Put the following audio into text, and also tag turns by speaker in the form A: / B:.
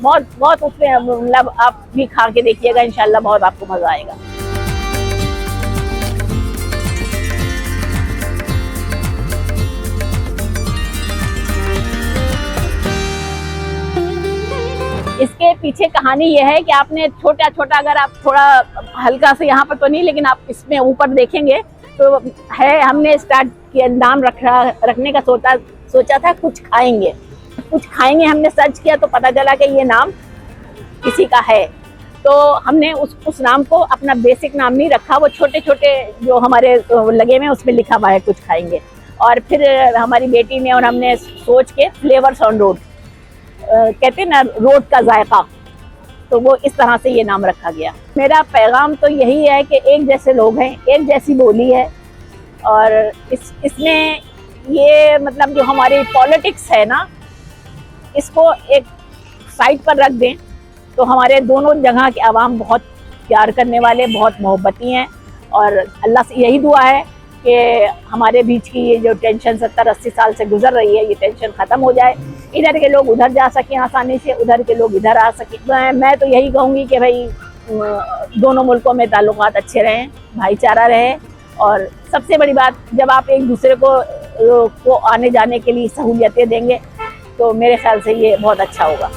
A: बहुत बहुत उसमें मतलब आप भी खा के देखिएगा, इंशाल्लाह बहुत आपको मजा आएगा। इसके पीछे कहानी यह है कि आपने छोटा छोटा, अगर आप थोड़ा हल्का से, यहाँ पर तो नहीं लेकिन आप इसमें ऊपर देखेंगे तो है, हमने स्टार्ट किया, नाम रखने का सोचा था कुछ खाएंगे। हमने सर्च किया तो पता चला कि ये नाम किसी का है, तो हमने उस नाम को अपना बेसिक नाम नहीं रखा, वो छोटे छोटे जो हमारे लगे में उसमें लिखा हुआ है कुछ खाएंगे। और फिर हमारी बेटी ने और हमने सोच के फ्लेवर्स ऑन रोड, कहते हैं ना रोड का जायका, तो वो इस तरह से ये नाम रखा गया। मेरा पैगाम तो यही है कि एक जैसे लोग हैं, एक जैसी बोली है, और इसमें ये मतलब जो हमारी पॉलिटिक्स है ना, इसको एक साइड पर रख दें तो हमारे दोनों जगह के आवाम बहुत प्यार करने वाले, बहुत मोहब्बती हैं। और अल्लाह से यही दुआ है कि हमारे बीच की ये जो टेंशन 70-80 साल से गुजर रही है, ये टेंशन ख़त्म हो जाए, इधर के लोग उधर जा सकें आसानी से, उधर के लोग इधर आ सकें। मैं तो यही कहूँगी कि भाई दोनों मुल्कों में ताल्लुकात अच्छे रहें, भाईचारा रहे, और सबसे बड़ी बात, जब आप एक दूसरे को आने जाने के लिए सहूलियतें देंगे तो मेरे ख्याल से ये बहुत अच्छा होगा।